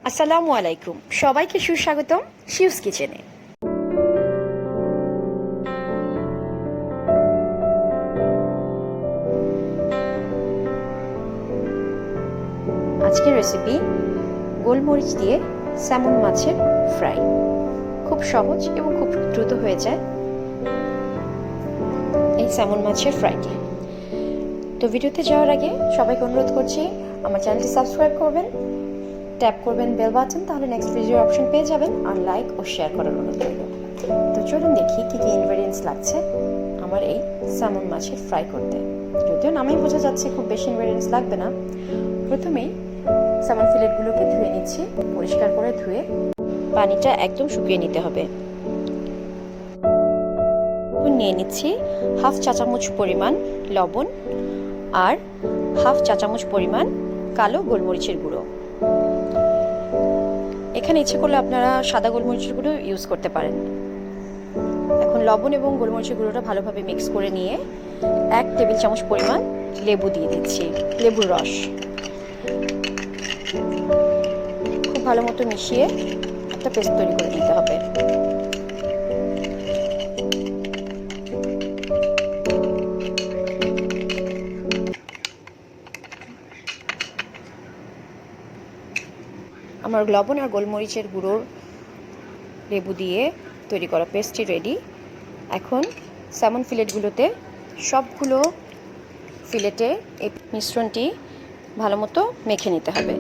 আসসালামু আলাইকুম, সবাইকে সুস্বাগতম শিউস কিচেনে। আজকের রেসিপি গোলমরিচ দিয়ে স্যামন মাছের ফ্রাই। খুব সহজ এবং খুব দ্রুত হয়ে যায় এই স্যামন মাছের ফ্রাইটি। তো ভিডিওতে যাওয়ার আগে সবাইকে অনুরোধ করছি আমার চ্যানেলটি সাবস্ক্রাইব করবেন, ট্যাপ করবেন বেল বাটন, তাহলে নেক্সট ভিডিওর অপশন পেয়ে যাবেন, আর লাইক ও শেয়ার করার অনুরোধ রইল। তো চলুন দেখি কী কী ইনগ্রেডিয়েন্টস লাগছে আমার এই স্যামন মাছের ফ্রাই করতে। যদিও নামেই বোঝা যাচ্ছে খুব বেশি ইনগ্রেডিয়েন্টস লাগবে না। প্রথমেই স্যামন ফিলেটগুলোকে ধুয়ে নিচ্ছি, পরিষ্কার করে ধুয়ে পানিটা একদম শুকিয়ে নিতে হবে। নিয়ে নিচ্ছি হাফ চা চামচ পরিমাণ লবণ আর হাফ চা চামচ পরিমাণ কালো গোলমরিচের গুঁড়ো। এখানে ইচ্ছে করলে আপনারা সাদা গোলমরিচের গুঁড়ো ইউজ করতে পারেন। এখন লবণ এবং গোলমরিচের গুঁড়োটা ভালোভাবে মিক্স করে নিয়ে 1 টেবিল চামচ পরিমাণ লেবু দিয়ে দিচ্ছি, লেবুর রস। খুব ভালো মতো মিশিয়ে একটা পেস্ট তৈরি করে নিতে হবে। আমার লবণ আর গোলমরিচের গুঁড়োর লেবু দিয়ে তৈরি করা পেস্টটি রেডি। এখন স্যামন ফিলেটগুলোতে সবগুলো ফিলেটে এই মিশ্রণটি ভালো মতো মেখে নিতে হবে।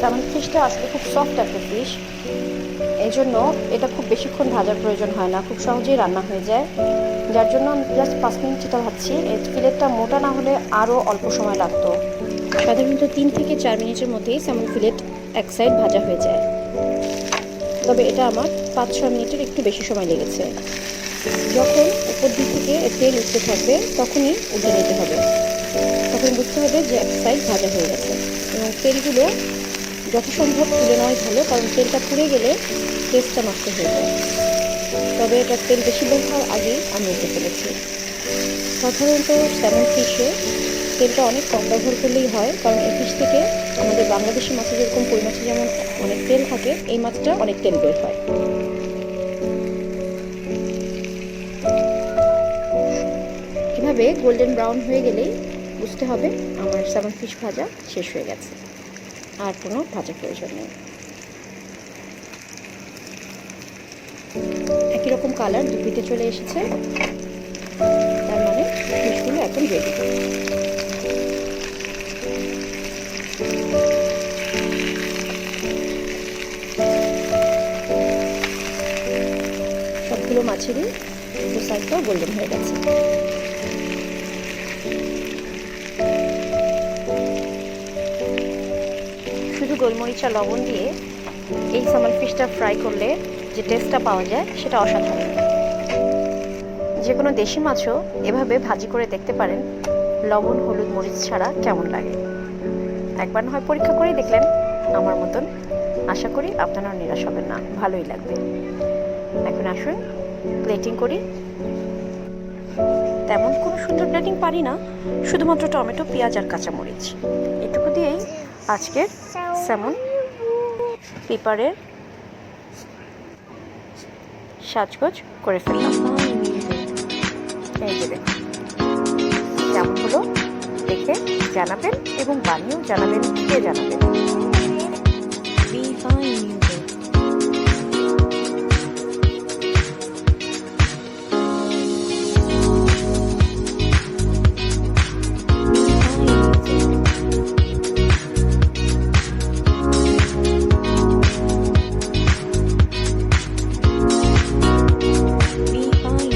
স্যামন ফিশটা আসলে খুব সফট একটা ফিশ, এই জন্য এটা খুব বেশিক্ষণ ভাজার প্রয়োজন হয় না, খুব সহজেই রান্না হয়ে যায়। যার জন্য আমি জাস্ট 5 মিনিট যেটা ভাজছি। এই ফিলেটটা মোটা না হলে আরও অল্প সময় লাগতো। সাধারণত 3 থেকে 4 মিনিটের মধ্যেই স্যামন ফিলেট এক সাইড ভাজা হয়ে যায়, তবে এটা আমার 5-6 মিনিটের একটু বেশি সময় লেগেছে। যখন উপর দিক থেকে তেল উঠতে থাকবে তখনই উল্টে নিতে হবে, তখন বুঝতে হবে যে এক সাইড ভাজা হয়ে গেছে। এবং তেলগুলো যথাসম্ভব তুলে নেওয়াই ভালো, কারণ তেলটা পুড়ে গেলে টেস্টটা নষ্ট হয়ে যায়। তবে এটা তেল বেশি বের হওয়ার আগেই আমি উঠে ফেলেছি। সাধারণত স্যামন ফিশে তেলটা অনেক কম ব্যবহার করলেই হয়, কারণ এই ফিশ থেকে আমাদের বাংলাদেশি মাছে যেরকম কই মাছে যেমন অনেক তেল থাকে, এই মাছটা অনেক তেল বের হয়। এভাবে গোল্ডেন ব্রাউন হয়ে গেলেই বুঝতে হবে আমার স্যামন ফিশ ভাজা শেষ হয়ে গেছে, আর কোনো ভাজা প্রয়োজন নেই। একই রকম কালার দুপিতে চলে এসেছে, তার মানে ফিশগুলো এখন রেডি। সবগুলো মাছেরই দু সাইডটাও গোল্ডেন হয়ে গেছে। শুধু গোলমরিচ আর লবণ দিয়ে এই স্যামন ফিশটা ফ্রাই করলে যে টেস্টটা পাওয়া যায় সেটা অসাধারণ। যে কোনো দেশি মাছও এভাবে ভাজি করে দেখতে পারেন, লবণ হলুদ মরিচ ছাড়া কেমন লাগে। একবার না হয় পরীক্ষা করেই দেখলেন আমার মতন, আশা করি আপনারাও নিরাশ হবেন না, ভালোই লাগবে। এখন আসুন প্লেটিং করি। তেমন কোনো সুন্দর প্লেটিং পারি না, শুধুমাত্র টমেটো, পেঁয়াজ আর কাঁচামরিচ, এটুকু দিয়েই আজকের স্যামন পেপারের সাজগোজ করে ফেললাম। এই যে দেখুন কেমন হলো, দেখে জানাবেন এবং বানিয়েও জানাবেন, কে জানাবেন।